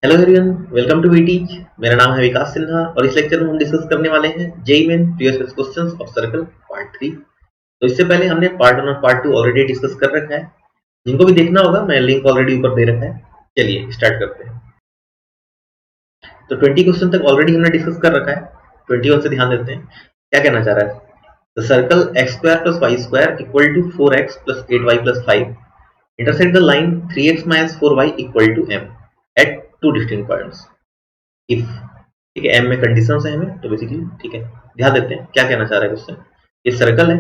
Hello everyone, welcome to VTeach. मेरा नाम है विकास सिन्हा और इस लेक्चर में हम डिस्कस करने वाले हैं JEE main previous questions of circle part 3। तो इससे पहले हमने पार्ट 1 और पार्ट 2 ऑलरेडी डिस्कस कर रखा है। जिनको भी देखना होगा मैं लिंक ऑलरेडी ऊपर दे रखा है। चलिए स्टार्ट करते हैं। तो 20 क्वेश्चन तक ऑलरेडी हमने डिस्कस कर रखा है। 21 से ध्यान देते हैं क्या कहना चाह रहा है। The circle x square plus y square equal to 4x plus 8y plus 5 intersect the line 3x minus 4y equal to m at two distinct points if। ठीक है, एम में कंडीशन है हमें, तो बेसिकली ठीक है ध्यान देते हैं क्या कहना चाह रहा है क्वेश्चन। ये सर्कल है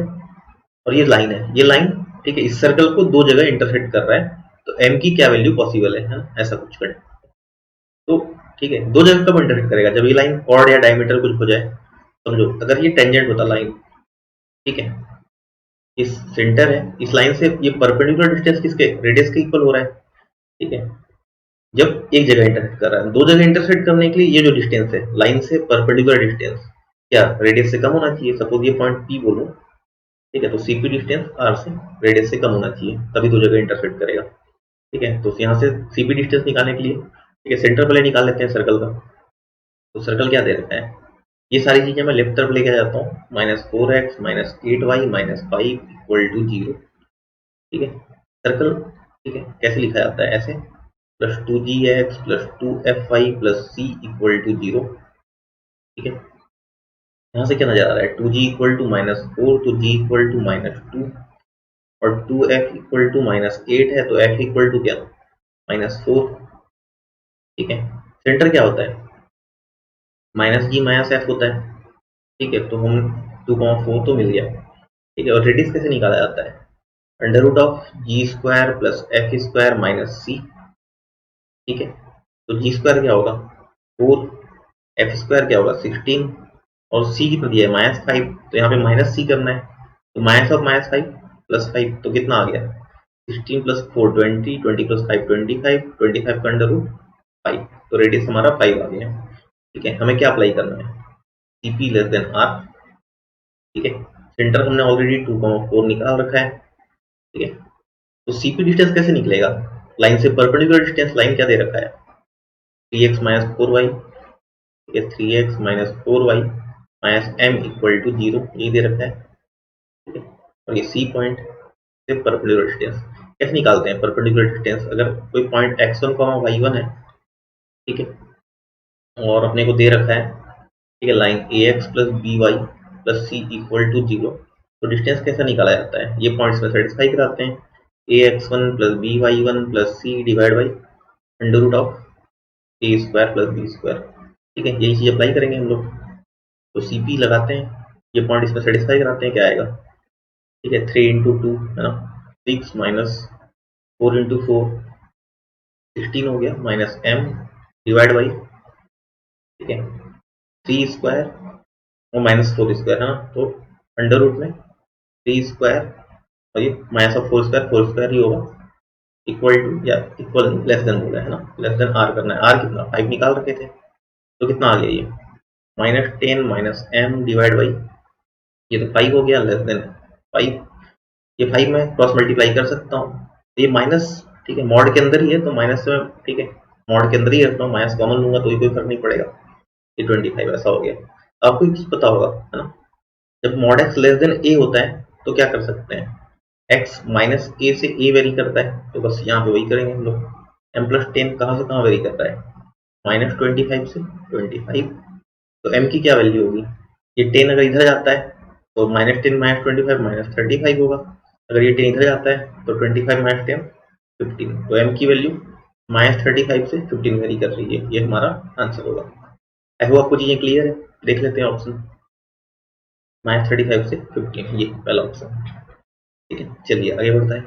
और ये लाइन है। ये लाइन ठीक है इस सर्कल को दो जगह इंटरसेक्ट कर रहा है, तो एम की क्या वैल्यू पॉसिबल है ना? ऐसा कुछ करें तो ठीक है दो जगह कब इंटरसेक्ट करेगा, जब ये लाइन कॉर्ड या डायमीटर कुछ हो जाए। समझो अगर ये टेंजेंट होता लाइन, ठीक है इस सेंटर है, इस लाइन से ये परपेंडिकुलर डिस्टेंस किसके रेडियस के इक्वल हो रहा है। ठीक है जब एक जगह इंटरसेक्ट कर रहा है, दो जगह इंटरसेक्ट करने के लिए ये जो डिस्टेंस है लाइन से परपेंडिकुलर डिस्टेंस क्या रेडियस से कम होना चाहिए। सपोज ये पॉइंट पी बोलो, ठीक है तो सीपी डिस्टेंस आर से रेडियस से कम होना चाहिए, तभी दो जगह इंटरसेक्ट करेगा। ठीक है तो यहाँ से सीपी डिस्टेंस निकालने के लिए ठीक है सेंटर पहले निकाल लेते हैं सर्कल का। तो सर्कल क्या दे रखा है, ये सारी चीजें मैं लेफ्ट तरफ लेके जाता हूँ। -4x -8y -5 equal to 0। ठीक है सर्कल ठीक है कैसे लिखा जाता है, ऐसे plus 2gx plus 2fy plus c equal to 0। ठीक है यहाँ से क्या नजर आ रहा है, 2g इक्वल टू -4 तो g इक्वल टू -2 और 2f इक्वल टू -8 है, तो f इक्वल टू क्या -4। ठीक है सेंटर क्या होता है, -g -f होता है। ठीक है तो हम 2,4 तो मिल गया। ठीक है और रेडियस कैसे निकाला जाता है, under root of G square plus F square minus C. ठीक है तो जी स्क्वायर क्या होगा 4, एफ स्क्वायर क्या होगा 16 और सी कितना दिया है -5, तो यहाँ पे माइनस सी करना है। तो माइनस ऑफ -5 प्लस 5 तो कितना आ गया 16 प्लस 4 20, 20 प्लस 5 25, 25 का अंडर रूट 5, तो रेडियस हमारा 5 आ गया। ठीक है हमें क्या अप्लाई करना है, सीपी लेस देन आर। ठीक है सेंटर हमने ऑलरेडी 2,4 निकाल रखा है। ठीक है तो सीपी डिस्टेंस कैसे निकलेगा, लाइन से परपेंडिकुलर डिस्टेंस लाइन क्या दे रखा है 3x माइनस 4y। ठीक है 3x minus 4y minus m equal to 0 ये दे रखा है। ठीक है और ये सी पॉइंट से परपेंडिकुलर डिस्टेंस कैसे निकालते हैं, परपेंडिकुलर डिस्टेंस अगर कोई पॉइंट x1 y1 है। ठीक है और अपने को दे रखा है ठीक है line ax plus by plus c equal to 0, तो डिस्टेंस कैसे निकाला जाता है, ये पॉइंट्स में सेटिस्फाई कराते हैं। ax1 plus by1 plus c divide by under root of a square plus b square. ठीक है यही चीज अप्लाई करेंगे हम लोग। तो सीपी लगाते हैं, ये पॉइंट इसमें सेटिस्फाई कराते हैं, क्या आएगा ठीक है 3 इंटू 2 है ना 6 माइनस 4 इंटू 4 16 हो गया माइनस m डिवाइड बाई ठीक है 3 स्क्वायर और -4 स्क्वायर है ना, तो अंडर रूट में 3 स्क्वायर और ये माइनस ऑफ 4 स्क्वायर ही होगा इक्वल टू या इक्वल लेस देन बोला है ना, लेस देन आर करना है। आर कितना 5 निकाल रखे थे, तो कितना आ गया ये -10 माइनस m डिवाइड बाई ये तो 5 हो गया लेस देन 5। ये 5 में क्रॉस मल्टीप्लाई कर सकता हूँ, ये माइनस ठीक है मॉड के अंदर ही है तो माइनस में ठीक है मॉड के अंदर ही रखता हूँ, माइनस कॉमन लूंगा तो ये कोई फर्क नहीं पड़ेगा। ये 25 ऐसा हो गया। आपको एक चीज पता होगा है ना, जब मॉड एक्स लेस देन ए होता है तो क्या कर सकते हैं, एक्स माइनस ए से ए वेरी करता है, तो बस यहाँ पे वही करेंगे हम लोग। एम प्लस 10 कहाँ से कहाँ वेरी करता है, -25 से 25, तो m की क्या वैल्यू होगी, ये 10 अगर इधर जाता है तो -10 -25 -35 होगा। अगर ये 10 इधर जाता है तो 25 - 10 15, तो m की वैल्यू -35 से 15 वेरी कर रही है, ये हमारा आंसर होगा। आई होप आपको चीजें क्लियर है। देख लेते हैं ऑप्शन -35 से 15, ये पहला ऑप्शन। ठीक है चलिए आगे बढ़ता है।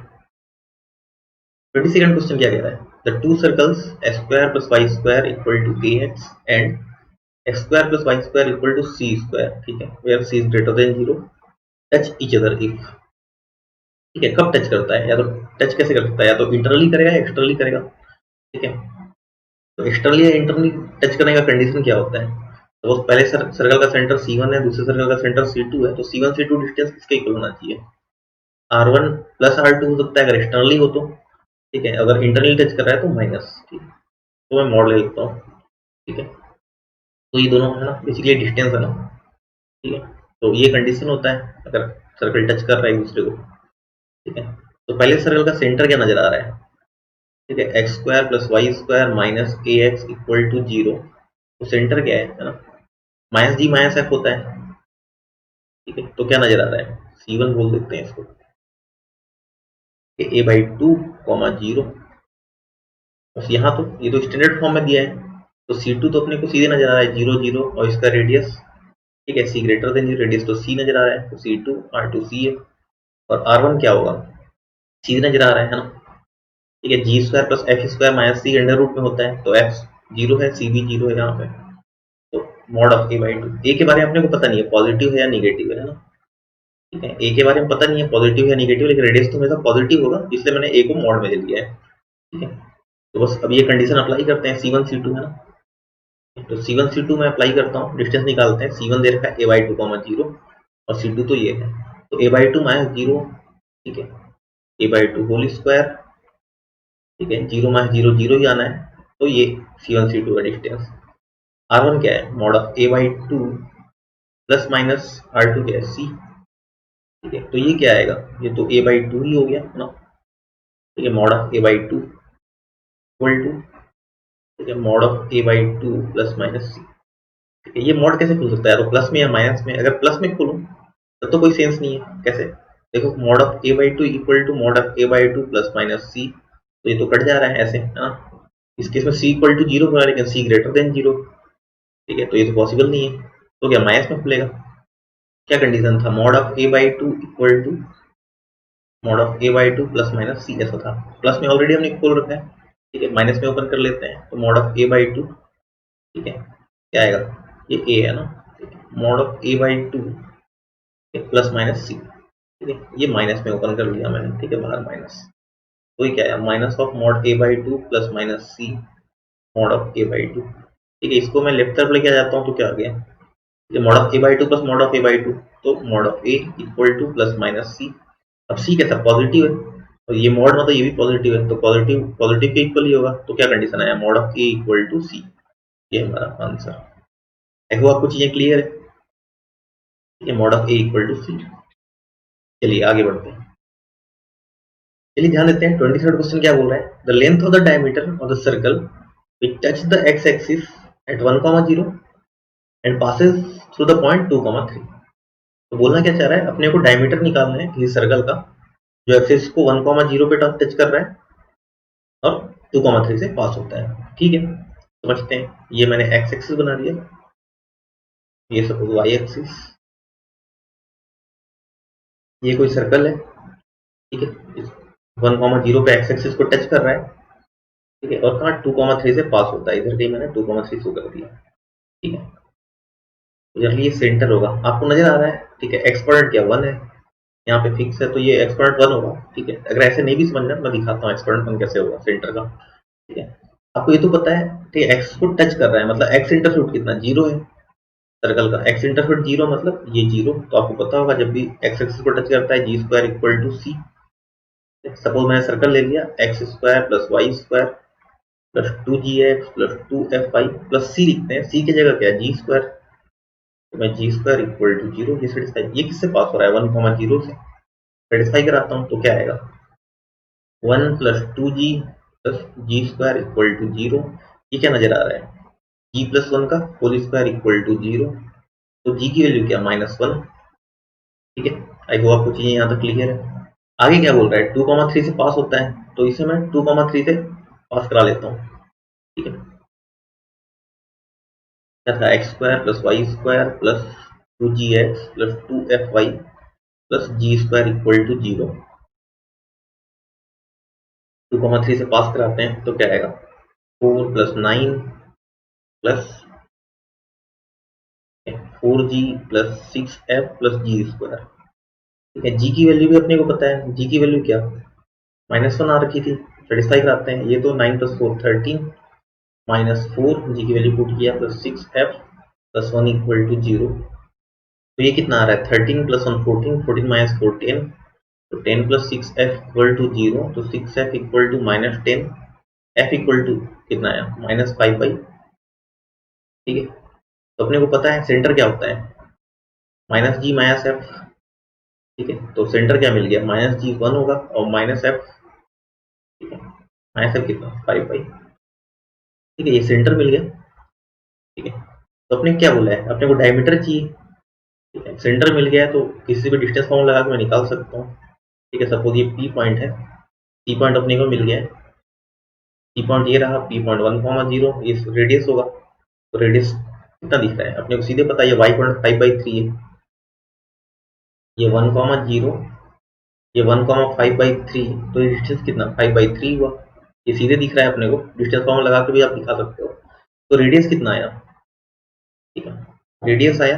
22nd क्वेश्चन क्या कह रहा है, the two circles x square plus y square equal to ax and x square plus y square equal to c square. ठीक है where c is greater than 0 touch each other if. ठीक है कब touch करता है, या तो touch कैसे कर सकता है, या तो इंटरनली करेगा या एक्सटर्नली करेगा। ठीक है तो एक्सटर्नली या इंटरनली टच करने का कंडीशन क्या होता है, तो पहले सर्कल का सेंटर C1 है, दूसरे सर्कल का सेंटर C2 है, तो C1 C2 डिस्टेंस किसके इक्वल होना चाहिए, R1 प्लस R2 हो सकता है अगर एक्सटर्नली हो तो। ठीक है अगर इंटरनली टच कर रहा है तो माइनस। ठीक है तो मैं मॉड ले लेता हूँ, ठीक है। तो ये दोनों है ना बेसिकली डिस्टेंस है ना, ठीक है। तो ये कंडीशन होता है अगर सर्कल टच कर रहा है एक दूसरे को, ठीक है। तो पहले सर्कल का सेंटर क्या नजर आ रहा है, ठीक है, x square plus y square minus a x equal to 0। तो सेंटर क्या है ना, माइनस जी माइनस एफ होता है, ठीक है। तो क्या नजर आ रहा है, C1 बोल देते हैं इसको, a/2, 0। बस यहाँ तो ये तो स्टैंडर्ड फॉर्म में दिया है, तो C2 तो अपने को सीधे नजर आ रहा है 0 0 और इसका रेडियस, ठीक है, C ग्रेटर देन रेडियस तो C नजर आ रहा है, तो C2 R2 C है। और R1 क्या होगा, सीधे नजर आ रहा है ना, ठीक है, G square plus F square minus C under root में होता है, तो एफ 0 है, सी भी 0 है यहाँ पे। तो मॉड ऑफ a/2, ए के बारे में अपने को पता नहीं है पॉजिटिव है या निगेटिव है ना, ठीक है। ए के बारे में पता नहीं है पॉजिटिव या निगेटिव, लेकिन रेडियस तो हमेशा पॉजिटिव होगा, इसलिए मैंने ए को मॉड में ले लिया है, ठीक है। तो बस अब ये कंडीशन अप्लाई करते हैं, C1 C2 है ना, तो C1 C2 में अप्लाई करता हूँ, डिस्टेंस निकालते हैं। C1 दे रखा है a/2, 0 और C2 तो ये है, तो a/2 माइनस 0, ठीक है, a/2 होल स्क्वायर, ठीक है, 0 माइनस 0 0 ही आना है, तो ये C1 C2 का डिस्टेंस। R1 क्या है, mod of a/2 plus minus R2 क्या है C, ठीक है। तो ये क्या आएगा, ये तो a/2 ही हो गया ना, ठीक है, mod of a/2 equal to, ठीक है, mod of a/2 plus minus C, ठीक है। ये मॉड कैसे खुल सकता है, तो प्लस में या माइनस में, अगर प्लस में खोलूं तब तो कोई सेंस नहीं है, कैसे, देखो mod of a/2 equal to mod of a/2 plus minus C, तो ये तो कट जा रहा है ऐसे, है ना। इस केस में C इक्वल टू 0 हो रहा है, लेकिन C ग्रेटर देन 0, ठीक है, तो ये तो पॉसिबल नहीं है, तो क्या माइनस में खुलेगा। क्या कंडीशन था, mod of a/2 equal to mod of a/2 plus minus C, ऐसा था। प्लस में ऑलरेडी हमने खोल रखा है, ठीक है, माइनस में ओपन कर लेते हैं, तो मॉड ऑफ a/2, ठीक है, क्या आएगा, ये a है ना, mod of a/2 plus minus C, ठीक है, ये माइनस में ओपन कर लिया मैंने, ठीक है, बाहर माइनस, तो ये क्या है, minus of mod a/2 plus minus C mod of a/2, ठीक है। इसको मैं लेफ्ट तरफ लेके आ जाता हूँ, तो क्या आ गया, ये mod of a/2 plus mod of a/2, तो mod of a equal two plus minus C। अब C कैसा, पॉजिटिव है, और ये मॉड मतलब ये भी पॉजिटिव है, तो पॉजिटिव पॉजिटिव के इक्वल ही होगा, तो क्या कंडीशन आया, mod of a equal to C, ये हमारा आंसर। देखो आपको चीजें क्लियर है, ये mod of a equal to C। चलिए आगे बढ़ते हैं, चलिए ध्यान देते हैं 23rd क्वेश्चन क्या बोल रहा है, the length of the diameter of the circle which touch the x axis at 1, 0 and passes through the point 2, 3। तो बोलना क्या चाह रहा है, अपने को डायमीटर निकालना है किसी सर्कल का जो एक्सिस को 1, 0 पे टच कर रहा है और 2, 3 से पास होता है, ठीक है। समझते हैं, ये मैंने एक्स एक्सिस बना दिया, ये सपोज वाई एक्सिस, ये कोई सर्कल है, ठीक है, 1, 0 पे एक्स एक्सिस को टच कर रहा है, ठीक है, और कहाँ 2, 3 से पास होता है, इधर कहीं मैंने 2, 3 शो कर दिया, ठीक है। तो ये सेंटर होगा, आपको नजर आ रहा है, ठीक है, एक्सपोनेंट क्या 1 है, यहाँ पे फिक्स है, तो ये एक्सपोनेंट 1 होगा, ठीक है। अगर ऐसे नहीं भी समझना मैं दिखाता हूँ एक्सपोनेंट 1 कैसे होगा सेंटर का, ठीक है। आपको ये तो पता है, ठीक है, एक्स को टच कर रहा है मतलब एक्स इंटरसेप्ट कितना 0 है, सर्कल का एक्स इंटरसेप्ट 0 मतलब ये 0, तो आपको पता होगा जब भी एक्स एक्सिस को टच करता है g² equal to C। Suppose मैंने सर्कल ले लिया x² plus y² plus 2gx plus 2fy plus C लिखते हैं, C की जगह क्या है g², तो मैं g² इक्वल टू 0, ये सेटिस्फाई, ये किससे पास हो रहा है 1, 0 से, सेटिस्फाई कराता हूँ, तो क्या आएगा 1 plus 2g plus g² equal to 0। ये क्या नजर आ रहा है, g प्लस 1 का होल स्क्वायर इक्वल टू 0, तो g की वैल्यू क्या -1, ठीक है। आई होप आपको चीजें यहाँ तक क्लियर है। आगे क्या बोल रहा है, 2, 3 से पास होता है, तो इसे मैं 2, 3 से पास करा लेता हूँ, ठीक है। क्या था, x² plus y² plus 2gx plus 2fy plus g² equal to 0। 2, 3 से पास कराते हैं, तो क्या आएगा 4 plus 9 plus 4g plus 6f plus g², ठीक है। g की वैल्यू भी अपने को पता है, g की वैल्यू क्या -1 आ रखी थी, सेटिस्फाई कराते हैं, ये तो 9 प्लस 4 13 -4 जी की वैल्यू पुट किया plus 6f plus 1 equal to 0। तो ये कितना आ रहा है 13 प्लस 1 14, 14 माइनस 4 10, तो 10 प्लस 6f इक्वल टू 0, तो 6f equal to -10, f equal to कितना आया -5/, ठीक है। तो अपने को पता है सेंटर क्या होता है -g -f, ठीक है। तो सेंटर क्या मिल गया -g 1 होगा और -f, ठीक है, -f कितना 5/, ठीक है, ये सेंटर मिल गया, ठीक है। तो अपने क्या बोला है, अपने को डायमीटर चाहिए, ठीक है। सेंटर मिल गया है तो किसी भी डिस्टेंस फॉर्म लगा के मैं निकाल सकता हूँ, ठीक है। सपोज ये पी पॉइंट है, पी पॉइंट अपने को मिल गया है, पी पॉइंट ये रहा, पी पॉइंट 1,0, ये रेडियस होगा। तो रेडियस कितना दिख रहा है अपने को सीधे पता है, ये y.5/3 है, ये 1,0, ये 1,5/3, तो ये डिस्टेंस कितना 5/3 हुआ, ये सीधे दिख रहा है अपने को, डिस्टेंस फॉर्म लगा के भी आप दिखा सकते हो। तो रेडियस कितना आया, ठीक है, रेडियस आया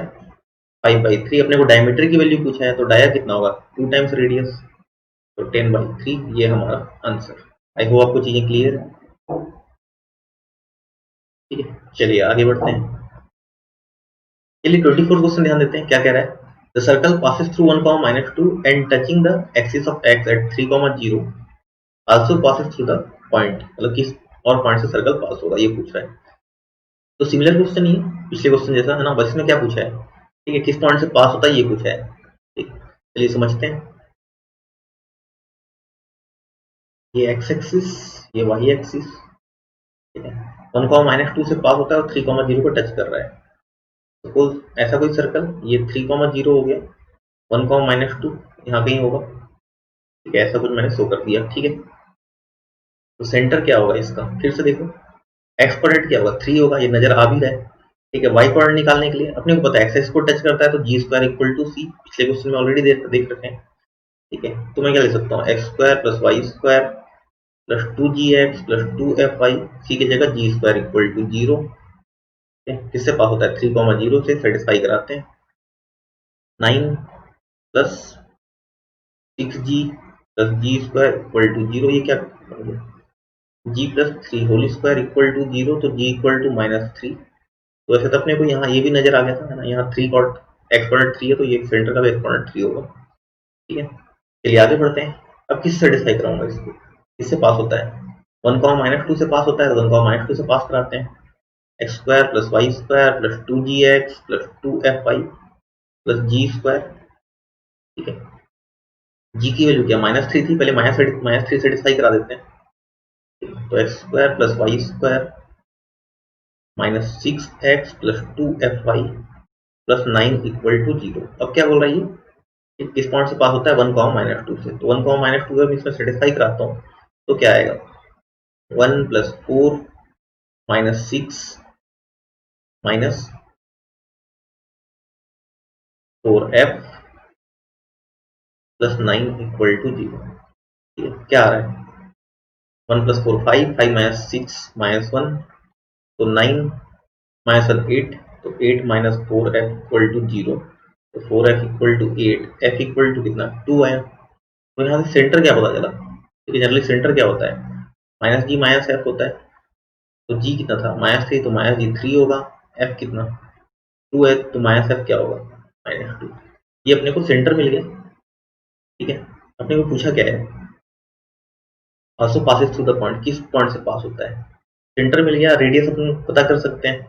5/3। अपने को डायमीटर की वैल्यू पूछा है तो डाया कितना होगा 2 टाइम्स रेडियस, तो 10/3, ये हमारा आंसर। आई होप आपको चीजें क्लियर है, ठीक है। चलिए आगे बढ़ते हैं। चलिए 24 क्वेश्चन ध्यान देते हैं क्या कह रहा है। The circle passes through 1,-2 and touching the axis of x at 3,0 also passes through the point, मतलब किस और पॉइंट से सर्कल पास होगा ये पूछ रहा है। तो सिमिलर क्वेश्चन ही है पिछले क्वेश्चन जैसा है ना, बस इसमें क्या पूछा है, ठीक है, किस पॉइंट से पास होता है ये पूछा है, ठीक। चलिए समझते हैं। ये x एक्सिस, ये y एक्सिस, ठीक है, 1,-2 से पास होता है और 3,0 को टच कर रहा है। सपोज ऐसा कोई सर्कल, ये 3,0 हो गया, 1,-2 यहाँ कहीं होगा, ठीक है, ऐसा कुछ मैंने शो कर दिया, ठीक है। तो सेंटर क्या होगा इसका, फिर से देखो, एक्स कोऑर्डिनेट क्या होगा 3 होगा, ये नजर आ भी रहा है, ठीक है। वाई कोऑर्डिनेट निकालने के लिए अपने को पता है एक्स को टच करता है तो g² इक्वल टू सी, पिछले क्वेश्चन में ऑलरेडी देख रखे हैं, ठीक है। तो मैं क्या लिख सकता हूँ x² + y² + 2gx + 2fy, सी की जगह g² इक्वल टू 0, किससे पास होता है 3,0 से, सेटिस्फाई कराते हैं। 9 + 6g + g² इक्वल टू 0, ये क्या बन गया, g + 3 whole square equal to 0, तो g इक्वल टू -3। तो वैसे तो अपने को यहाँ ये भी नजर आ गया था, है ना, यहाँ 3 कॉर्ड एक्सपोनेंट 3 है, तो ये सेंटर का भी एक्सपोनेंट 3 होगा, ठीक है। चलिए आगे बढ़ते हैं। अब किससे सेटिस्फाई कराऊंगा इसको, किससे पास होता है 1,-2 से पास होता है, तो 1,-2 से पास कराते हैं। x² + y² + 2gx + 2fy + g², ठीक है। g की वैल्यू क्या -3 थी, पहले -3 सेटिस्फाई करा देते हैं, तो x² + y² -6x + 2fy + 9 equal to 0। अब क्या बोल रहा है ये, किस पॉइंट से पास होता है 1,-2 से, तो 1,-2 है, इसमें सेटिस्फाई कराता हूँ, तो क्या आएगा 1 + 4 - 6 -4f + 9 इक्वल टू 0, ठीक है। क्या आ रहा है 1 + 4 5, 5 - 6 -1, तो 9 -1 8, तो 8 - 4f इक्वल टू 0, तो 4f equal to 8, f equal to कितना 2 आया। तो यहाँ से सेंटर क्या पता चला, ठीक है, जनरली सेंटर क्या होता है -g -f होता है, तो g कितना था -3, तो -g3 होगा, f कितना 2 है, तो -f क्या होगा -2। ये अपने को सेंटर मिल गया, ठीक है। अपने को पूछा क्या है, also passes through the point, किस पॉइंट से पास होता है, सेंटर मिल गया, रेडियस अपन पता कर सकते हैं,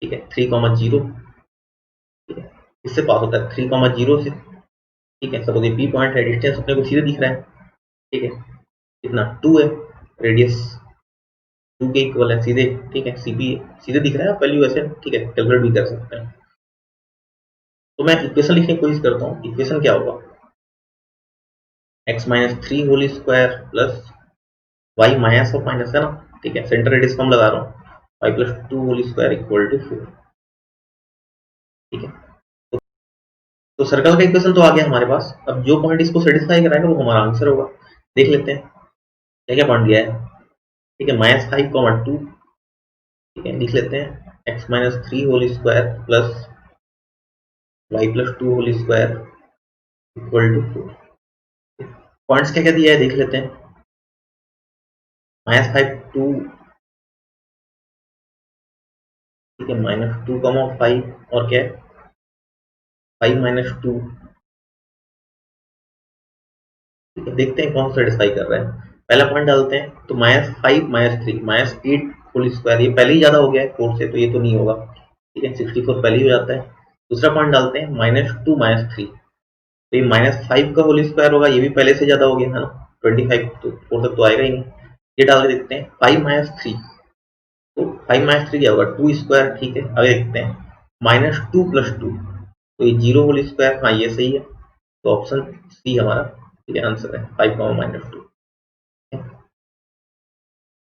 ठीक है, 3,0, ठीक है, इससे पास होता है 3,0 से, ठीक है। सपोज ये पी पॉइंट है, डिस्टेंस अपने को सीधे दिख रहा है, ठीक है, कितना 2 है, रेडियस 2 के इक्वल है सीधे, ठीक है, सीपी सीधे दिख रहा है, आप वैल्यू ऐसे, ठीक है, कैलकुलेट भी कर सकते हैं। तो मैं इक्वेशन लिखने की कोशिश करता हूँ, इक्वेशन क्या होगा x -3 whole square plus y minus of minus है ना, ठीक है, सेंटर रेडियस कम लगा रहा हूँ, y + 2 whole square equal to 4, ठीक है। तो सर्कल का इक्वेशन तो आ गया हमारे पास, अब जो पॉइंट इसको सेटिस्फाई कराएगा वो हमारा आंसर होगा। देख लेते हैं क्या क्या पॉइंट दिया है, ठीक है, -5,2, ठीक है, लिख लेते हैं x -3 whole square plus y + 2 whole square equal to 4। Points क्या क्या दिया है देख लेते हैं, -5 2, ठीक है, -2,5 और क्या है 5 - 2, ठीक है, देखते हैं कौन सेटिस्फाई कर रहा है। पहला पॉइंट डालते हैं तो -5 -3 -8 होल स्क्वायर, ये पहले ही ज्यादा हो गया है 4 से, तो ये तो नहीं होगा, ठीक है, 64 पहले ही हो जाता है। दूसरा पॉइंट डालते हैं -2 -3, तो ये -5 का होल स्क्वायर होगा, ये भी पहले से ज्यादा हो गया है ना, 25 तो 4 तक तो आएगा ही नहीं। ये डाल के देखते हैं 5 -3, तो 5 -3 क्या होगा 2 स्क्वायर, ठीक है। आगे देखते हैं -2 + 2, तो ये 0 होल स्क्वायर, हाँ ये सही है, तो ऑप्शन सी हमारा ठीक है आंसर है 5 -2।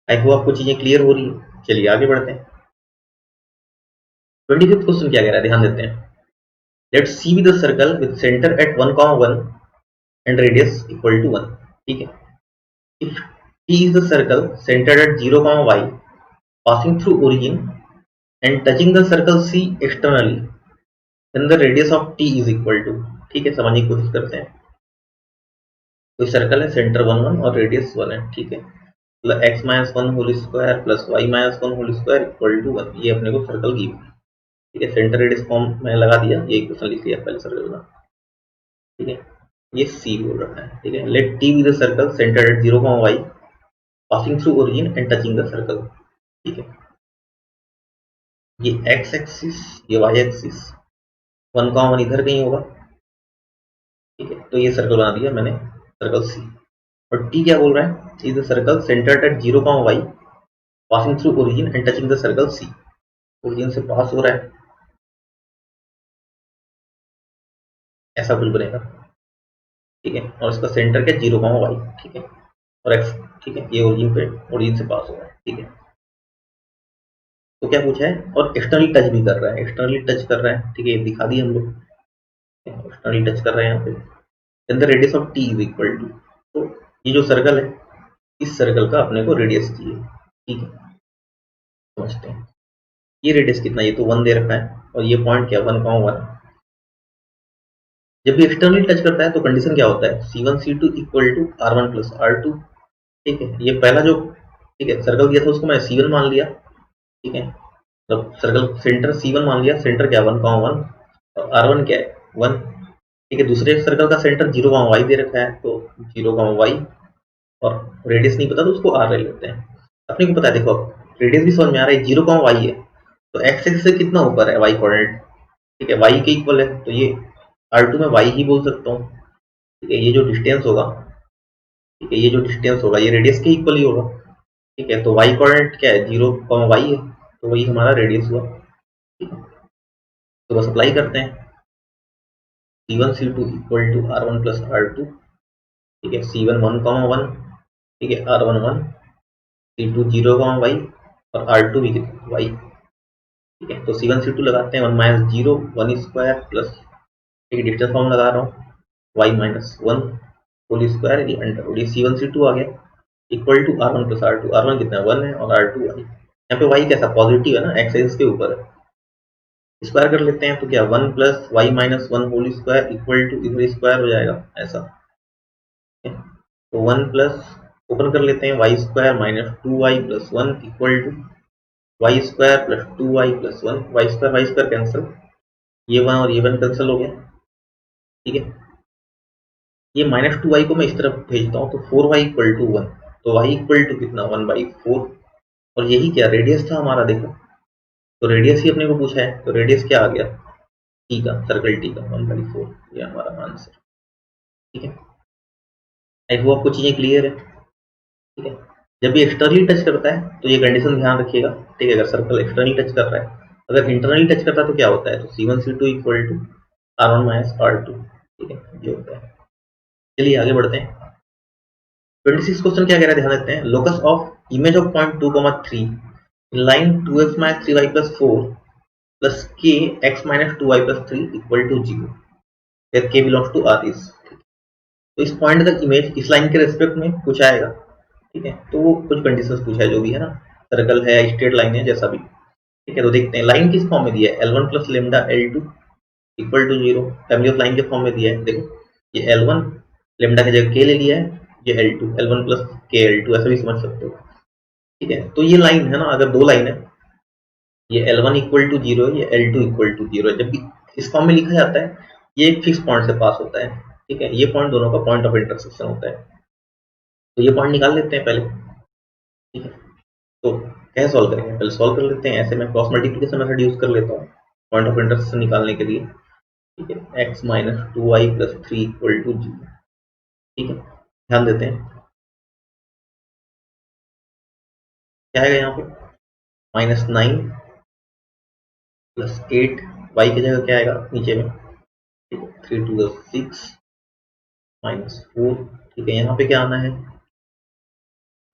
आई होप आपको चीजें क्लियर हो रही है। चलिए आगे बढ़ते हैं। 25th क्वेश्चन क्या कह रहा है, ध्यान देते हैं। Let's see with the circle with centre at 1, 1 and radius equal to 1, ठीक है। If T is the circle centered at 0, y passing through origin and touching the circle C externally, then the radius of T is equal to, ठीक है, समझने की कोशिश करते हैं। कोई सर्कल है, सेंटर 1, 1 और रेडियस 1 है, ठीक है, मतलब x -1 whole square plus y -1 whole square equal to 1, ये अपने को सर्कल गिव, ठीक है। सेंटर रेडियस फॉर्म में लगा दिया, ये इक्वेशन लिख लिया पहले सर्कल का, ठीक है। ये C बोल रखा है, ठीक है। Let T be the circle centred at 0, y passing through origin and touching the circle, ठीक है। ये x एक्सिस, ये y एक्सिस, 1, 1 इधर कहीं होगा, ठीक है। तो ये सर्कल बना दिया मैंने, सर्कल C। और T क्या बोल रहा है, is the circle centred at 0, y passing through origin and touching the circle C, origin से पास हो रहा है, ऐसा कुछ बनेगा, ठीक है। और इसका सेंटर क्या 0, y, ठीक है, और x, ठीक है, ये ओरिजिन पे, ओरिजिन से पास हो रहा है, ठीक है। तो क्या पूछा है, और एक्सटर्नली टच भी कर रहा है, एक्सटर्नली टच कर रहा है, ठीक है, ये दिखा दिए हम लोग, एक्सटर्नली टच कर रहे हैं यहाँ पे। Then the radius of T is equal to, तो ये जो सर्कल है, इस सर्कल का अपने को रेडियस चाहिए, ठीक है, समझते हैं। ये रेडियस कितना, ये तो 1 दे रखा है, और ये पॉइंट क्या 1, 1। जब भी एक्सटर्नली टच करता है तो कंडीशन क्या होता है, C1 C2 equal to R1 plus R2, ठीक है। ये पहला जो, ठीक है, सर्कल दिया था उसको मैं C1 मान लिया, ठीक है, मतलब सर्कल सेंटर C1 मान लिया, सेंटर क्या 1, 1 और R1 क्या है 1, ठीक है। दूसरे सर्कल का सेंटर 0, y दे रखा है, तो 0, y, और रेडियस नहीं पता तो उसको R ले लेते हैं। अपने को पता है, देखो रेडियस भी समझ में आ रहा है, 0, y है, तो x एक्सिस से कितना ऊपर है y कोऑर्डिनेट, ठीक है, y के इक्वल है, तो ये R2 में y ही बोल सकता हूँ, ठीक है। ये जो डिस्टेंस होगा, ठीक है, ये जो डिस्टेंस होगा ये रेडियस के इक्वल ही होगा, ठीक है। तो y कोऑर्डिनेट क्या है 0, y है, तो वही हमारा रेडियस हुआ, ठीक है। तो बस अप्लाई करते हैं, C1 C2 equal to R1 plus R2, ठीक है, C1 1, 1, ठीक है, R1 1, C2 0, y और R2 भी y, ठीक है। तो C1 C2 लगाते हैं, 1 - 0 1 स्क्वायर प्लस, ठीक है, डिस्टेंस फॉर्म लगा रहा हूँ, y -1 होल स्क्वायर, ये अंडर रूट, ये C1 C2 आ गया equal to R1 plus R2, R1 कितना 1 है और R2 y, यहाँ पे y कैसा पॉजिटिव है ना, x एक्सिस के ऊपर है, स्क्वायर कर लेते हैं, तो क्या 1 plus y -1 whole square equal to इधर स्क्वायर हो जाएगा ऐसा, ठीक है। तो 1 प्लस, ओपन कर लेते हैं, y square -2y plus 1 equal to y square plus 2y plus 1, y square cancel, ये 1 और ये 1 कैंसिल हो गया, ठीक है। ये -2y को मैं इस तरफ भेजता हूँ, तो 4y इक्वल टू 1, तो y इक्वल टू कितना 1/4, और यही क्या रेडियस था हमारा, देखो तो रेडियस ही अपने को पूछा है, तो रेडियस क्या आ गया टी का, सर्कल टी का 1/4, ये हमारा आंसर, ठीक है। आई होप आपको चीजें क्लियर है, ठीक है। जब ये एक्सटर्नली टच करता है तो ये कंडीशन ध्यान रखिएगा, ठीक है। अगर सर्कल एक्सटर्नली टच कर रहा है, अगर इंटरनली टच करता है तो क्या होता है, तो C1 C2 equal to R1 minus R2, ठीक है, ये होता है। चलिए आगे बढ़ते हैं। 26 क्वेश्चन क्या कह रहा है, ध्यान देते हैं। Locus of image of point 2, 3 in line 2x - 3y + 4 plus k x - 2y + 3 equal to 0, where k belongs to R is, तो इस पॉइंट तक इमेज इस लाइन के रेस्पेक्ट में कुछ आएगा, ठीक है। तो वो कुछ कंडीशंस पूछा है, जो भी है ना, सर्कल है, स्ट्रेट लाइन है, जैसा भी, ठीक है। तो देखते हैं लाइन किस फॉर्म में दिया है, L1 plus lambda L2 equal to 0, family of line के फॉर्म में दिया है, देखो ये L1 लेमडा की जगह k ले लिया है, ये L2 L1 plus k L2 ऐसा भी समझ सकते हो, ठीक है। तो ये लाइन है ना, अगर दो लाइन है, ये L1 इक्वल टू 0 है, ये L2 इक्वल टू 0 है, जब भी इस फॉर्म में लिखा जाता है ये एक फिक्स पॉइंट से पास होता है, ठीक है। ये पॉइंट दोनों का पॉइंट ऑफ इंटरसेक्शन होता है, तो ये पॉइंट निकाल लेते हैं पहले, ठीक है। तो कैसे सॉल्व करेंगे, पहले सॉल्व कर लेते हैं। ऐसे मैं क्रॉस मल्टीप्लिकेशन मेथड यूज कर लेता हूँ पॉइंट ऑफ इंटरसेक्शन निकालने के लिए, ठीक है। x minus 2y plus 3 equal to 0, ठीक है। ध्यान देते हैं क्या आएगा यहाँ पे, -9 प्लस 8, y की जगह क्या आएगा नीचे में, ठीक है। 3 2 6 -4, ठीक है। यहाँ पे क्या आना है,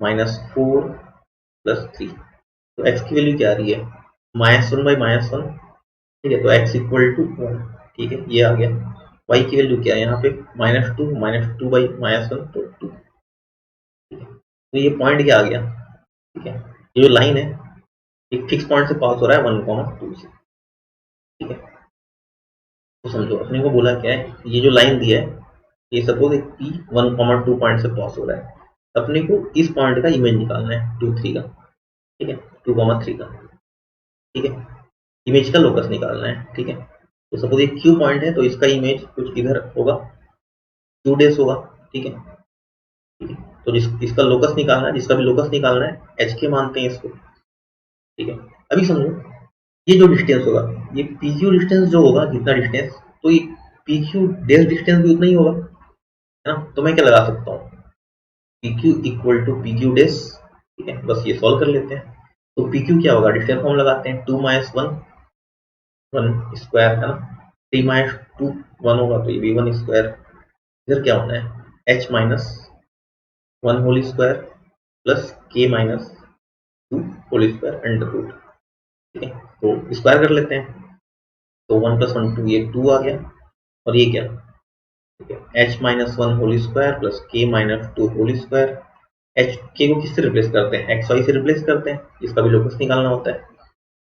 -4 प्लस 3, तो x की वैल्यू क्या आ रही है, -1 बाई -1, ठीक है। तो x इक्वल टू 1, ठीक है, ये आ गया। y की वैल्यू क्या है यहाँ पे, -2 बाई -1, तो 2, ठीक है। तो ये पॉइंट क्या आ गया, ठीक है। ये जो लाइन है एक फिक्स पॉइंट से पास हो रहा है 1,2 से, ठीक है। तो समझो अपने को बोला क्या है, ये जो लाइन दिया है ये सपोज एक पी 1,2 पॉइंट से पास हो रहा है, अपने को इस पॉइंट का इमेज निकालना है 2 3 का, ठीक है, 2,3 का, ठीक है। इमेज का लोकस निकालना है, ठीक है। तो सपोज एक क्यू पॉइंट है तो इसका इमेज कुछ इधर होगा, क्यू डेस होगा, ठीक है, ठीक है। तो इसका लोकस निकालना है, जिसका भी लोकस निकालना है एच के मानते हैं इसको, ठीक है। अभी समझो ये जो डिस्टेंस होगा, ये पी क्यू डिस्टेंस जो होगा, जितना डिस्टेंस, तो ये पी क्यू डेस डिस्टेंस भी उतना ही होगा, है ना। तो मैं क्या लगा सकता हूँ, P Q equal to P Q डेस, ठीक है। बस ये सॉल्व कर लेते हैं। तो पी क्यू क्या होगा, डिस्टेंस फॉर्म लगाते हैं, 2 माइनस 1 1 स्क्वायर, है ना। 3 माइनस 2 1 होगा, तो ये भी 1 स्क्वायर। इधर क्या होना है, h minus 1 whole square plus k minus 2 whole square under root, ठीक है। तो स्क्वायर कर लेते हैं, तो 1 प्लस 1 2, ये 2 आ गया, और ये क्या, ठीक है, h minus 1 whole square plus k minus 2 whole square. h k को किससे रिप्लेस करते हैं, x y से रिप्लेस करते हैं, इसका भी लोकस निकालना होता है।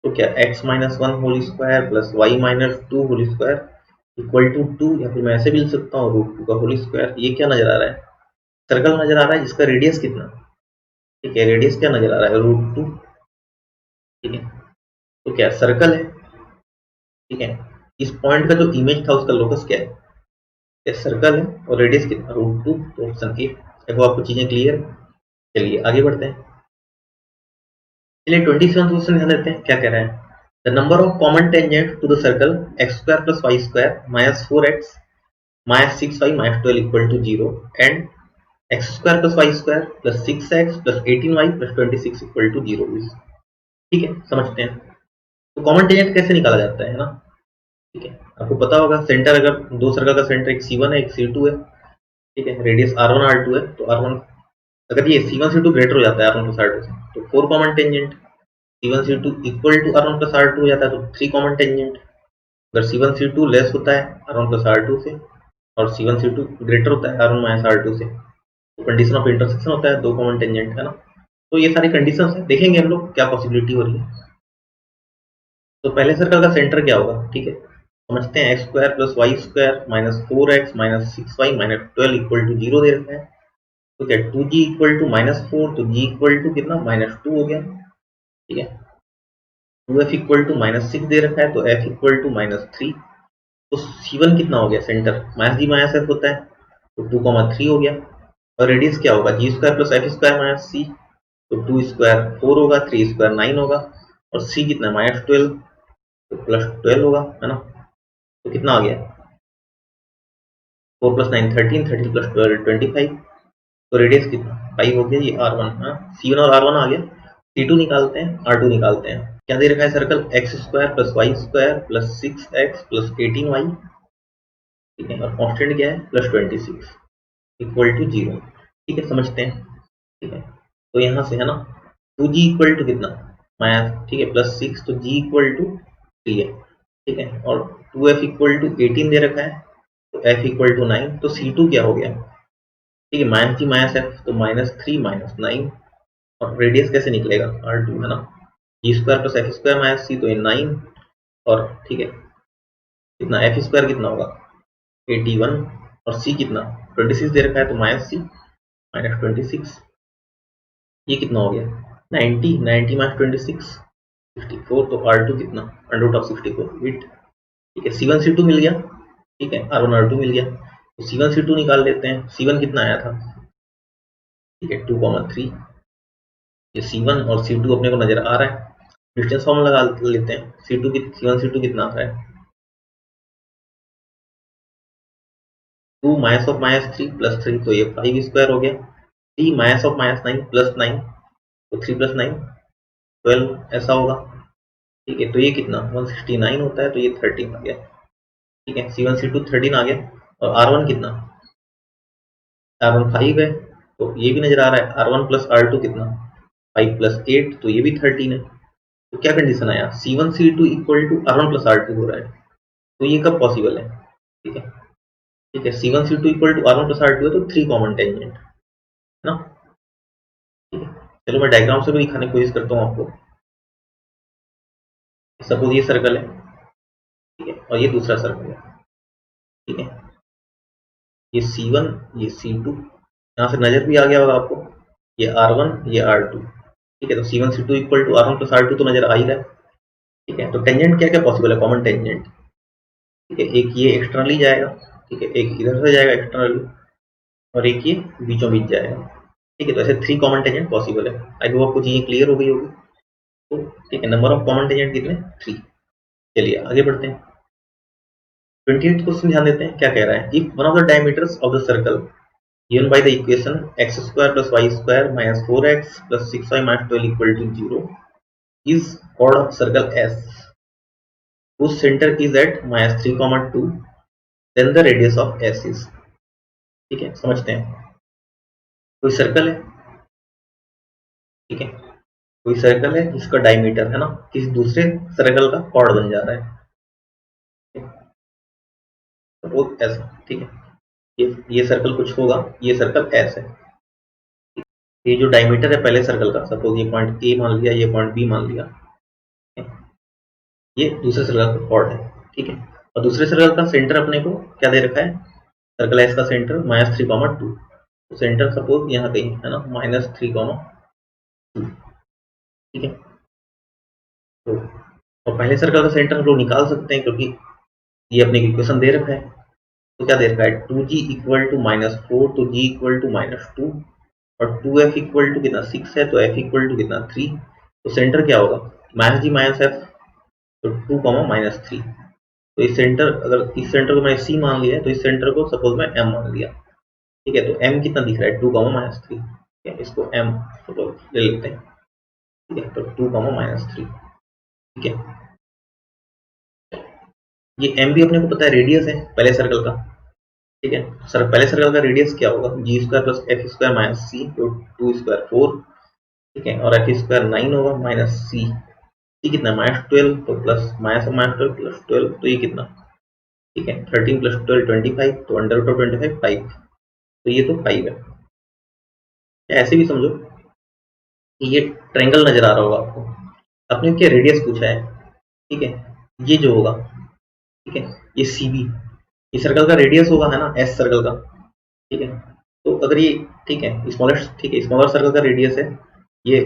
तो क्या, x minus 1 whole square plus y minus 2 whole square equal to 2, या फिर मैं ऐसे भी लिख सकता हूँ √2 का होल स्क्वायर। ये क्या नजर आ रहा है, सर्कल नजर आ रहा है जिसका रेडियस कितना, ठीक है, रेडियस क्या नजर आ रहा है, √2, ठीक है। तो क्या सर्कल है, ठीक है। इस पॉइंट का जो इमेज था उसका लोकस क्या है, सर्कल है, और रेडियस कितना, √2, तो ऑप्शन ए। देखो आपको चीजें क्लियर। चलिए आगे बढ़ते हैं। चलिए 27 क्वेश्चन ध्यान देते हैं क्या कह रहा है, the number of common tangent to the circle x square plus y square minus 4x minus 6y minus 12 equal to 0 and x square plus y square plus 6x plus 18y plus 26 equal to 0, ठीक है। समझते हैं तो common tangent कैसे निकाला जाता है ना, ठीक है। आपको पता होगा सेंटर, अगर दो सर्कल का सेंटर एक C1 है एक C2 है, ठीक है, रेडियस R1 R2 है, तो R1 अगर ये C1 C2 ग्रेटर हो जाता है R1 प्लस R2 से, तो 4 common tangent, C1 C2 equal to R1 plus R2 हो जाता है तो 3 कॉमन टेंजेंट। अगर C1 C2 लेस होता है R1 प्लस R2 से, और C1 C2 ग्रेटर होता है R1 माइनस R2 से, तो कंडीशन ऑफ इंटरसेक्शन होता है 2 कॉमन टेंजेंट, है ना। तो ये सारी कंडीशंस है, देखेंगे हम लोग क्या पॉसिबिलिटी हो रही है। तो पहले सर्कल का सेंटर क्या होगा, ठीक है, समझते हैं। X square plus y square minus 4x minus 6y minus 12 equal to 0 दे रखा है। तो क्या 2g इक्वल टू -4, तो g इक्वल टू कितना, -2 हो गया, ठीक है। 2f इक्वल टू -6 दे रखा है, तो f इक्वल टू -3। तो C1 कितना हो गया, सेंटर माइनस जी माइनस एफ होता है, तो 2,3 हो गया। और रेडियस क्या होगा, G square plus F square minus C, तो 2 स्क्वायर 4 होगा, 3 स्क्वायर 9 होगा, और सी कितना -12, तो +12 होगा, है ना। तो कितना आ गया, 4 प्लस 9 13, 13 प्लस 12 25। तो रेडियस कितना 5 हो गया, ये R1, हाँ C1 और R1 आ गया। C2 निकालते हैं, R2 निकालते हैं। क्या दे रखा है circle, x square plus y square plus 6x plus 18y, ठीक है, और कांस्टेंट क्या है, +26 इक्वल टू 0, ठीक है। समझते हैं, ठीक है। तो यहाँ से है ना 2g इक्वल टू कितना, माइनस, ठीक है, +6, तो g इक्वल टू 3 है, ठीक है। और 2f इक्वल टू 18 दे रखा है, तो f इक्वल टू 9, तो C2 क्या हो गया, ठीक है, माइनस जी माइनस एफ, तो -3 -9, और रेडियस कैसे निकलेगा, R2, है ना। G square plus F square minus C, तो ये 9, और ठीक है, कितना एफ स्क्वायर कितना होगा 81, और सी कितना 26 दे रखा है, तो -c -26, ये कितना हो गया 90, 90 माइनस 26 64, तो R2 कितना √64 8, ठीक है। C1 C2 मिल गया, ठीक है, R1 R2 मिल गया। तो C1 C2 निकाल लेते हैं। C1 कितना आया था, ठीक है 2,3। ये C1 और C2 अपने को नजर आ रहा है, डिस्टेंस फॉर्मूला लगा लेते हैं। C1 C2 कितना आ रहा है, 2 माइनस ऑफ माइनस 3 प्लस 3 तो ये 5 स्क्वायर हो गया। 3 माइनस ऑफ माइनस 9 प्लस 9 तो 3 प्लस 9 12 ऐसा होगा। ठीक है तो ये कितना 169 होता है, तो ये 13 आ गया। ठीक है C1 C2 13 आ गया। और R1 कितना, R1 5 है, तो ये भी नजर आ रहा है। R1 प्लस R2 कितना 5 प्लस 8 तो ये भी 13 है। तो क्या कंडीशन आया, C1 C2 equal to R1 plus R2 हो रहा है। तो ये कब पॉसिबल है, ठीक है। ठीक है C1 C2 equal to R1 plus R2 है, तो 3 कॉमन टेंजेंट है ना। ठीक है चलो मैं डायग्राम से भी दिखाने की कोशिश करता हूँ आपको। सपोज ये सर्कल है, ठीक है, और ये दूसरा सर्कल है। ठीक है ये C1 ये C2, यहाँ से नजर भी आ गया होगा आपको, ये R1 ये R2। ठीक है तो C1 C2 equal to R1 plus R2 तो नजर आ ही रहा है। ठीक है तो टेंजेंट क्या क्या पॉसिबल है, कॉमन टेंजेंट। ठीक है एक ये एक्सटर्नली जाएगा, ठीक है एक इधर से जाएगा एक्सटर्नली, और एक ये बीचों बीच जाएगा। ठीक है तो ऐसे 3 कॉमन टेंजेंट पॉसिबल है। आई होप आपको चीजें क्लियर हो गई होगी। तो ठीक है नंबर ऑफ कॉमन टेंजेंट कितने, 3। चलिए आगे बढ़ते हैं। 28th क्वेश्चन ध्यान देते हैं क्या कह रहा है। If one of the diameters of the circle given by the equation x square plus y square minus 4x plus 6y minus 12 equal to 0 is chord of circle S whose center is at minus 3 comma 2, then the radius of S is। ठीक है समझते हैं। कोई circle है, ठीक है कोई circle है जिसका डायमीटर है ना किसी दूसरे सर्कल का कॉर्ड बन जा रहा है। सपोज ऐसा, ठीक है ये सर्कल कुछ होगा, ये सर्कल एस है। ये जो डायमीटर है पहले सर्कल का, सपोज ये पॉइंट ए मान लिया, ये पॉइंट बी मान लिया, ये दूसरे सर्कल का कॉर्ड है। ठीक है और दूसरे सर्कल का सेंटर अपने को क्या दे रखा है, सर्कल एस का सेंटर -3,2। तो सेंटर सपोज यहाँ कहीं है ना -3,2। ठीक है तो और पहले सर्कल का सेंटर हम लोग निकाल सकते हैं क्योंकि ये अपने इक्वेशन दे रखा है। तो क्या दे रखा है 2g इक्वल टू -4 तो g इक्वल टू -2 और 2f इक्वल टू कितना 6 है, तो f इक्वल टू कितना 3। तो सेंटर क्या होगा -g -f, तो 2,-3। तो इस सेंटर, अगर इस सेंटर को मैंने सी मान लिया है तो इस सेंटर को सपोज मैं एम मान लिया। ठीक है तो एम कितना दिख रहा है 2,-3। ठीक है इसको एम सपोज ले लेते हैं। ठीक है तो 2,-3। ठीक है ये एम भी अपने को पता है रेडियस है पहले सर्कल का। ठीक है सर पहले सर्कल का रेडियस क्या होगा G square plus F square minus C, तो 2 स्क्वायर 4। ठीक है और एफ स्क्वायर 9 होगा माइनस सी, सी कितना -12 तो प्लस -12 प्लस 12 तो ये कितना, ठीक है 13 प्लस 12 25, तो अंडर रूट ऑफ 25 5, तो ये तो 5 है। ऐसे भी समझो कि ये ट्रायंगल नजर आ रहा होगा आपको, अपने क्या रेडियस पूछा है। ठीक है ये जो होगा, ठीक है ये सी बी, ये सर्कल का रेडियस होगा है ना एस सर्कल का। ठीक है तो अगर ये, ठीक है स्मॉलेस्ट, ठीक है स्मॉलर सर्कल का रेडियस है ये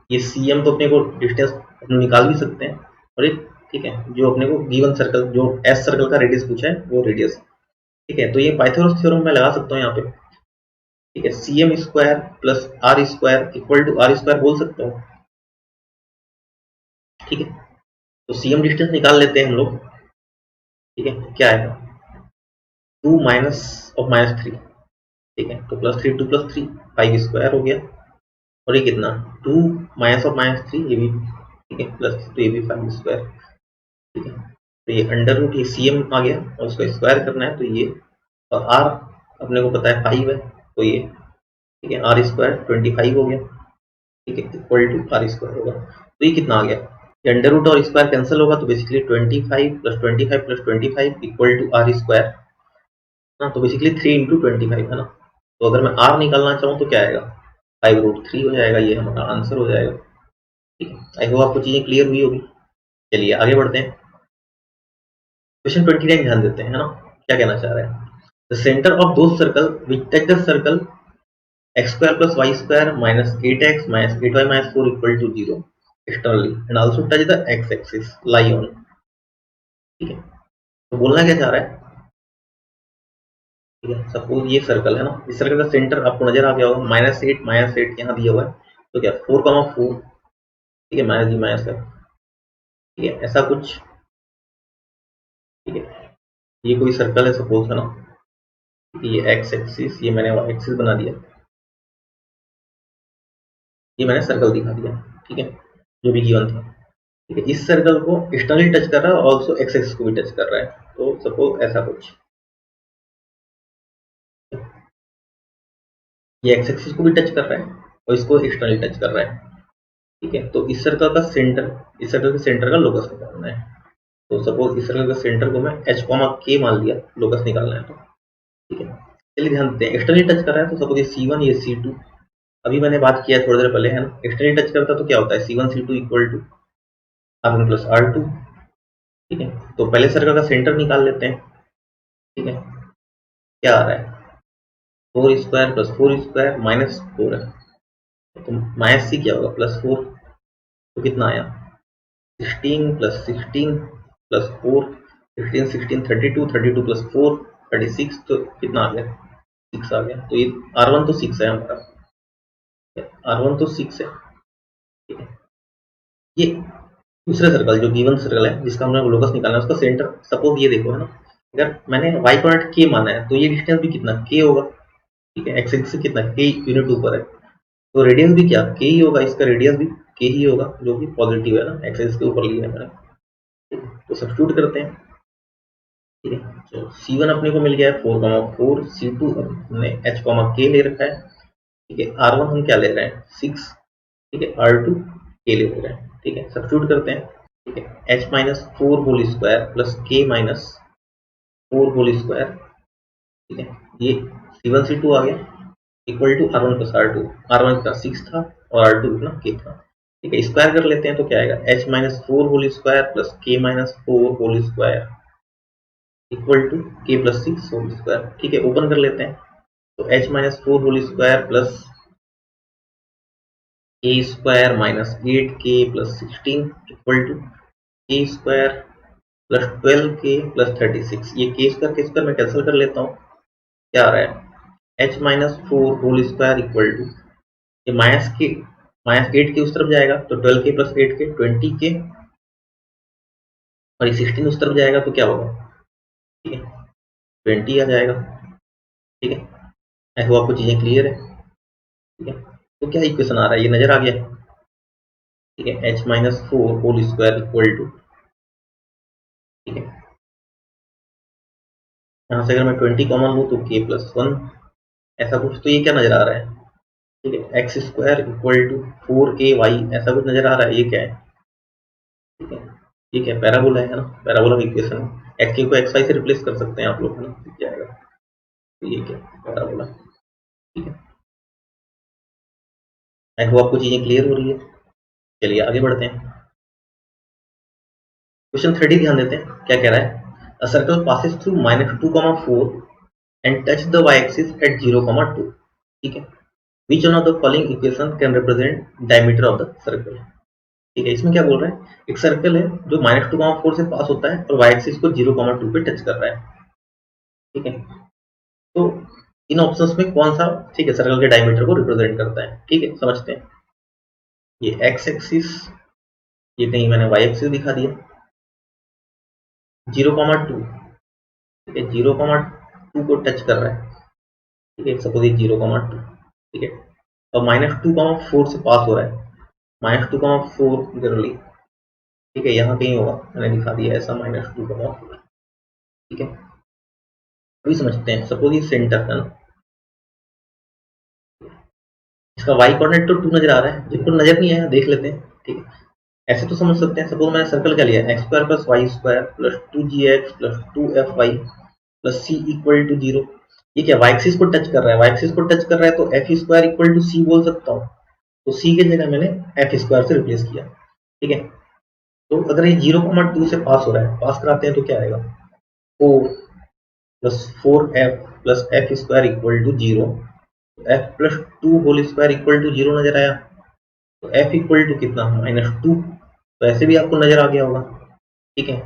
ये सी एम, तो अपने को डिस्टेंस निकाल भी सकते हैं। और ये ठीक है जो अपने को गिवन सर्कल जो एस सर्कल का रेडियस पूछा है वो रेडियस। ठीक है तो ये पाइथागोरस थ्योरम मैं लगा सकता हूँ यहाँ पे। ठीक है C M square plus R square equal to R square बोल सकता हूँ। ठीक है तो सी एम डिस्टेंस निकाल लेते हैं हम लोग। ठीक है क्या आएगा 2 माइनस ऑफ -3। ठीक है तो +3 5 स्क्वायर हो गया। और ये कितना 2 माइनस ऑफ -3 ये भी, ठीक है प्लस, तो ये भी 5 स्क्वायर। ठीक है तो ये अंडर रूट, ये सी एम आ गया और उसको स्क्वायर करना है तो ये, और आर अपने को पता है 5 है तो ये, ठीक है आर स्क्वायर 25 हो गया। ठीक है इक्वल टू आर स्क्वायर होगा। तो ये कितना आ गया, ये अंडर रूट और स्क्वायर कैंसिल होगा तो basically 25 + 25 + 25 equal to R square ना, तो बेसिकली 3 × 25 है ना। तो अगर मैं आर निकालना चाहूँ तो क्या आएगा 5√3 हो जाएगा, ये हमारा आंसर हो जाएगा। ठीक है आई होप आपको चीजें क्लियर हुई होगी। चलिए आगे बढ़ते हैं। क्वेश्चन 29 ध्यान देते हैं है ना, क्या कहना चाह रहा है। द सेंटर ऑफ दो circle which touch the circle x² + y² -8x -8y -4 equal to 0 externally and also touch the x axis lie on। ठीक है तो बोलना क्या चाह रहा है ठीक है। सपोज ये सर्कल है ना, इस सर्कल का सेंटर आपको नजर आ गया होगा, -8 यहाँ दिया हुआ है, तो क्या 4,4, ठीक है, -g -f, ठीक है, ऐसा कुछ, ठीक है। ये कोई सर्कल है सपोज, है ना, ये एक्स एक्सिस, ये मैंने वाई एक्सिस बना दिया, ये मैंने सर्कल दिखा दिया, ठीक है, जो भी गिवन था, ठीक है। इस सर्कल को एक्सटर्नली टच कर रहा है और ऑल्सो एक्स एक्सिस को भी टच कर रहा है, तो सपोज ऐसा कुछ, ये एक्स एक्सिस को भी टच कर रहा है और इसको एक्सटर्नली टच कर रहा है, ठीक है। तो इस सर्कल का सेंटर, इस सर्कल के सेंटर का लोकस निकालना है, तो सपोज इस सर्कल के सेंटर को मैं h k मान लिया, लोकस निकालना है, तो ठीक है। चलिए ध्यान देते हैं, एक्सटर्नली टच कर रहा है तो सपोज ये C1, ये C2, अभी मैंने बात किया थोड़ी देर पहले, है ना, एक्सटर्नली टच करता तो क्या होता है, C1 C2 equal to R1 plus R2, ठीक है। तो पहले सर्कल का सेंटर निकाल लेते हैं, ठीक है, क्या आ रहा है, 4² प्लस 4² -4 है, तो माइनस सी क्या होगा, +4, तो कितना आया, 16 प्लस 16 प्लस 4, 16 16 32, 32 प्लस 4 36, तो कितना आ गया, 6 आ गया। तो ये R1 तो 6 है हमारा, R1 तो 6 है, ठीक है। ये दूसरा सर्कल जो गिवन सर्कल है जिसका हमने लोकस निकालना है, उसका सेंटर सपोज ये देखो, है ना, अगर मैंने y कोऑर्डिनेट k माना है तो ये डिस्टेंस भी कितना k होगा, ठीक है, एक्स एक्सिस से कितना k यूनिट ऊपर है, तो रेडियस भी क्या k ही होगा, इसका रेडियस भी k ही होगा, जो कि पॉजिटिव है ना, एक्स एक्सिस के ऊपर लिया है मैंने, ठीक है। तो सब्स्टिट्यूट करते हैं, ठीक है। तो C1 अपने को मिल गया है 4,4, C2 हमने h, k ले रखा है, ठीक है, R1 हम क्या ले रहे हैं 6, ठीक है, R2 k ले रहे हैं, ठीक है। सब्स्टिट्यूट करते हैं, ठीक है, h -4 whole square plus k -4 whole square, ठीक है, ये C1 C2 आ गया, equal to R1 plus R2, R1 का 6 था और R2 कितना k था, ठीक है। स्क्वायर कर लेते हैं तो क्या आएगा, h -4 whole square plus k -4 whole square equal to k plus 6 whole square, ठीक है। ओपन कर लेते हैं, तो h -4 whole square plus k square -8k plus 16 equal to k square plus 12k plus 36, ये k स्क्वायर मैं cancel कर लेता हूँ, क्या आ रहा है, h -4 whole square equal to, ये -8 के उस तरफ जाएगा तो 12k प्लस 8k 20k, और ये 16 उस तरफ जाएगा तो क्या होगा, ठीक है, 20 आ जाएगा, ठीक है। आई होप आपको चीजें क्लियर है, ठीक है। तो क्या इक्वेशन आ रहा है, ये नजर आ गया, ठीक है, h -4 whole square equal to, ठीक है, यहाँ से अगर मैं 20 कॉमन लूँ तो k प्लस 1, ऐसा कुछ, तो ये क्या नजर आ रहा है, ठीक है, x square equal to 4ay, ऐसा कुछ नजर आ रहा है, ये क्या है, ठीक है, ठीक है, पैराबोला है ना, पैराबोला की इक्वेशन है, एक्स को एक्स वाई से रिप्लेस कर सकते हैं आप लोग, है ना, दिख जाएगा, तो ये क्या पैराबोला, ठीक है। आई होप आपको चीजें क्लियर हो रही है, चलिए आगे बढ़ते हैं, क्वेश्चन 30 ध्यान देते हैं, क्या कह रहा है, a circle passes through -2,4 and touch the y axis at 0,2, ठीक है, which one of the following equation can represent diameter of the circle, ठीक है। इसमें क्या बोल रहा है, एक सर्कल है जो -2,4 से पास होता है और y एक्सिस को 0,2 पे टच कर रहा है, ठीक है। तो इन ऑप्शंस में कौन सा, ठीक है, सर्कल के डायमीटर को रिप्रेजेंट करता है, ठीक है, समझते हैं। ये x एक्सिस, ये कहीं मैंने y एक्सिस दिखा दिया, 0,2, ठीक है, 0,2 को टच कर रहा है, ठीक है, सपोज ये 0,2, ठीक है, और -2,4 से पास हो रहा है, -2,4 जनरली, ठीक है, यहाँ कहीं होगा, मैंने दिखा दिया ऐसा -2,4, ठीक है। अभी समझते हैं, सपोज ये सेंटर है ना, इसका y कोऑर्डिनेट तो 2 नजर आ रहा है, जिनको नजर नहीं आया देख लेते हैं, ठीक है। ऐसे तो समझ सकते हैं, सपोज मैंने सर्कल क्या लिया, x² plus y square plus 2gx plus 2fy plus c equal to 0, ये क्या y एक्सिस को टच कर रहा है, y एक्सिस को टच कर रहा है तो f square equal to c बोल सकता हूँ, तो c की जगह मैंने f स्क्वायर से रिप्लेस किया, ठीक है। तो अगर ये 0,2 से पास हो रहा है, पास कराते हैं तो क्या आएगा, 4 plus 4f plus f square equal to 0, f plus 2 whole square equal to 0 नजर आया, तो f इक्वल टू कितना -2, तो ऐसे भी आपको नजर आ गया होगा, ठीक है।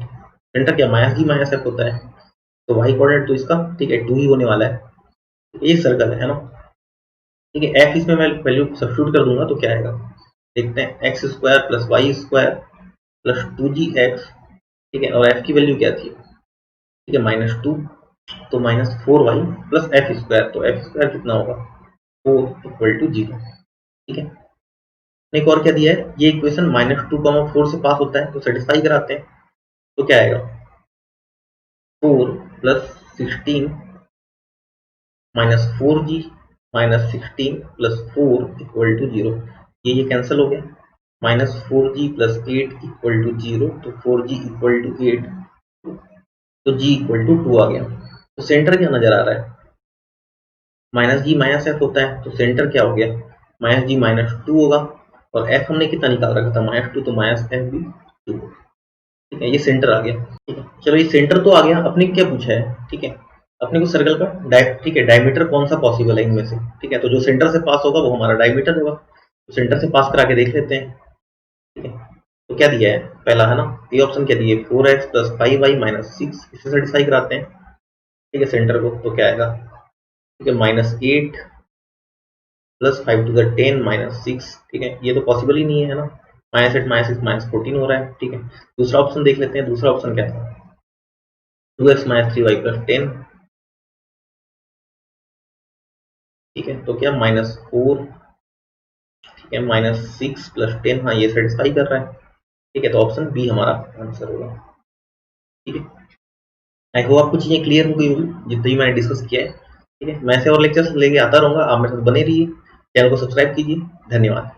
सेंटर क्या -g -f होता है, तो y कोऑर्डिनेट तो इसका, ठीक है, 2 ही होने वाला है, ये सर्कल है ना, ठीक है। एफ इसमें मैं वैल्यू सब्स्टिट्यूट कर दूंगा तो क्या आएगा, देखते हैं, x square plus y square plus 2gx, ठीक है। और एफ की वैल्यू क्या थी, ठीक है, -2, तो -4y प्लस एफ स्क्वायर, तो एफ स्क्वायर कितना होगा, 4 = 0, ठीक है। एक और क्या दिया है, ये इक्वेशन -2, 4 से पास होता है तो सेटिस्फाई कराते हैं, तो क्या आएगा, 4 + 16 -4g -16 + 4 = 0, ये कैंसिल हो गया, -4g + 8 = 0, तो 4g = 8, तो g = 2 आ गया। तो सेंटर क्या नजर आ रहा है, -g -f होता है, तो सेंटर क्या हो गया, -g -2 होगा, और f हमने कितना निकाल रखा था, -2, तो -f भी 2, ठीक है, ये सेंटर आ गया, ठीक है। चलो ये सेंटर तो आ गया, अपने क्या पूछा है, ठीक है, अपने को सर्कल का ठीक है, डायमीटर कौन सा पॉसिबल है इनमें से, ठीक है, तो जो सेंटर से पास होगा वो हमारा डायमीटर होगा, तो सेंटर से पास करा के देख लेते हैं, ठीक है। तो क्या दिया है, पहला है ना, ये ऑप्शन क्या दिया है, 4x + 5y - 6, इसे सेटिस्फाई कराते हैं, ठीक है, सेंटर को, तो क्या आएगा, ठीक है, -8 + 5 to the 10 - 6, ठीक है, ये तो पॉसिबल ही नहीं है ना, -8 -6 -14 हो रहा है, ठीक है। दूसरा ऑप्शन देख लेते हैं, दूसरा ऑप्शन क्या था, 2x - 3y + 10, ठीक है, तो क्या -4, ठीक है, -6 + 10, हाँ ये सेटिस्फाई कर रहा है, ठीक है, तो ऑप्शन बी हमारा आंसर होगा, ठीक है। आई होप आपको चीजें क्लियर हो गई होगी जितनी मैंने डिस्कस किया है, ठीक है। मैं ऐसे और लेक्चर्स लेके आता रहूंगा, आप मेरे साथ बने रहिए, चैनल को सब्सक्राइब कीजिए, धन्यवाद।